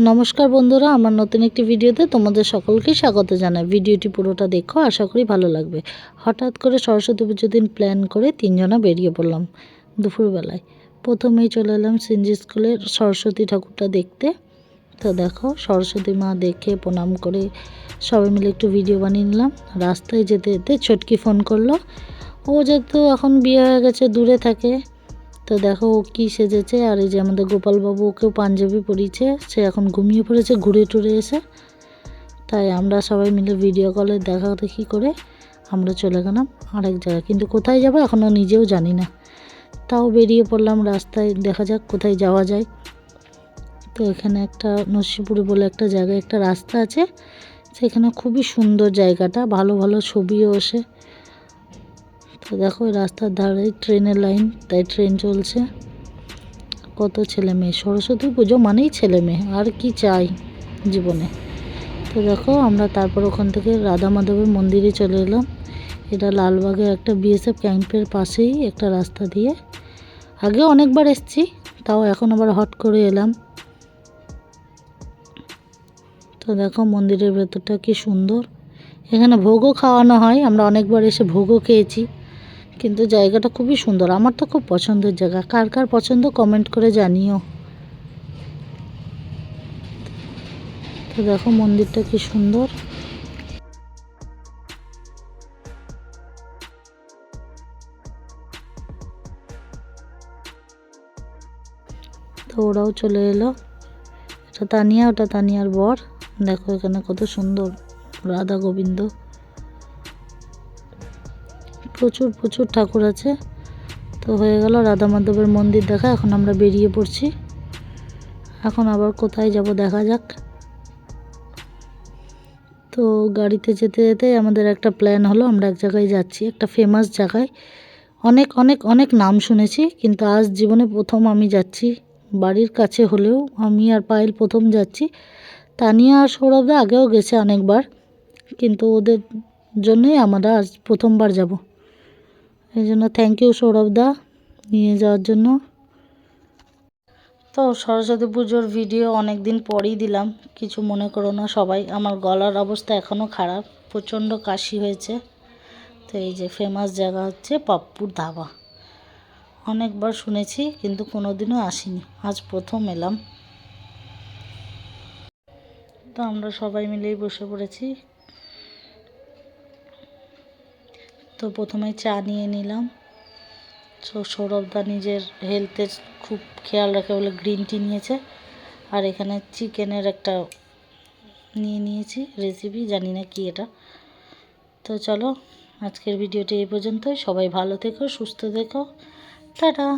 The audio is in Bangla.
নমস্কার বন্ধুরা, আমার নতুন একটি ভিডিওতে তোমাদের সকলকে স্বাগত জানাই। ভিডিওটি পুরোটা দেখো, আশা করি ভালো লাগবে। হঠাৎ করে সরস্বতী পুজোর দিন প্ল্যান করে তিনজনা বেরিয়ে পড়লাম দুপুরবেলায়। প্রথমেই চলে এলাম সিনজি স্কুলের সরস্বতী ঠাকুরটা দেখতে। তো দেখো, সরস্বতী মা দেখে প্রণাম করে সবাই মিলে একটু ভিডিও বানিয়ে নিলাম। রাস্তায় যেতে যেতে ছটকি ফোন করলো। ও যেহেতু এখন বিয়ে হয়ে গেছে, দূরে থাকে, তো দেখো ও কী সেজেছে। আর এই যে আমাদের গোপালবাবু, ওকেও পাঞ্জাবি পরিয়েছে। সে এখন ঘুমিয়ে পড়েছে ঘুরে টুরে এসে। তাই আমরা সবাই মিলে ভিডিও কলে দেখাদেখি করে আমরা চলে গেলাম আরেক জায়গায়, কিন্তু কোথায় যাবো এখনও নিজেও জানি না। তাও বেরিয়ে পড়লাম রাস্তায়, দেখা যাক কোথায় যাওয়া যায়। তো এখানে একটা নরসিংপুরে বলে একটা জায়গায় একটা রাস্তা আছে, সেখানে খুবই সুন্দর জায়গাটা, ভালো ভালো ছবিও ওঠে। তো দেখো রাস্তার ধারে ট্রেনের লাইন, তাই ট্রেন চলছে। কত ছেলে মেয়ে, সরস্বতী পুজো মানেই ছেলে মেয়ে, আর কি চাই জীবনে। তো দেখো আমরা তারপর ওখান থেকে রাধা মাধবের মন্দিরে চলে এলাম। এটা লালবাগের একটা বিএসএফ ক্যাম্পের পাশেই একটা রাস্তা দিয়ে। আগে অনেকবার এসেছি, তাও এখন আবার হট করে এলাম। তো দেখো মন্দিরের ভেতরটা কি সুন্দর। এখানে ভোগও খাওয়ানো হয়, আমরা অনেকবার এসে ভোগও খেয়েছি। কিন্তু জায়গাটা খুবই সুন্দর, আমার তো খুব পছন্দের জায়গা। কার কার পছন্দ কমেন্ট করে জানিও। তো দেখো মন্দিরটা কি সুন্দর। তো ওরাও চলে এলো। এটা তানিয়া, ওটা তানিয়ার বর। দেখো এখানে কত সুন্দর রাধা গোবিন্দ, প্রচুর প্রচুর ঠাকুর আছে। তো হয়ে গেল রাধা মাধবের মন্দির দেখা। এখন আমরা বেরিয়ে পড়ছি। এখন আবার কোথায় যাব দেখা যাক। তো গাড়িতে যেতে যেতে আমাদের একটা প্ল্যান হলো, আমরা এক জায়গায় যাচ্ছি, একটা ফেমাস জায়গায়। অনেক অনেক অনেক নাম শুনেছি, কিন্তু আজ জীবনে প্রথম আমি যাচ্ছি। বাড়ির কাছে হলেও আমি আর পায়েল প্রথম যাচ্ছি। তানিয়া আর সৌরভদা আগেও গেছে অনেকবার, কিন্তু ওদের জন্যই আমরা আজ প্রথমবার যাব। এই জন্য থ্যাংক ইউ সৌরভদা নিয়ে যাওয়ার জন্য। তো সরস্বতী পুজোর ভিডিও অনেক দিন পরেই দিলাম, কিছু মনে করো না সবাই। আমার গলার অবস্থা এখনও খারাপ, প্রচণ্ড কাশি হয়েছে। তো এই যে ফেমাস জায়গা হচ্ছে পাপ্পুর ধাবা। অনেকবার শুনেছি কিন্তু কোনোদিনও আসিনি, আজ প্রথম এলাম। তো আমরা সবাই মিলেই বসে পড়েছি। তো প্রথমে চা নিয়ে নিলাম। সৌরভদা নিজের হেলথের খুব খেয়াল রাখে বলে গ্রিন টি নিয়েছে। আর এখানে চিকেনের একটা নিয়েছি রেসিপি, জানি না কি এটা। তো চলো আজকের ভিডিওটি এই পর্যন্তই। সবাই ভালো থেকো, সুস্থ থেকো, টাটা।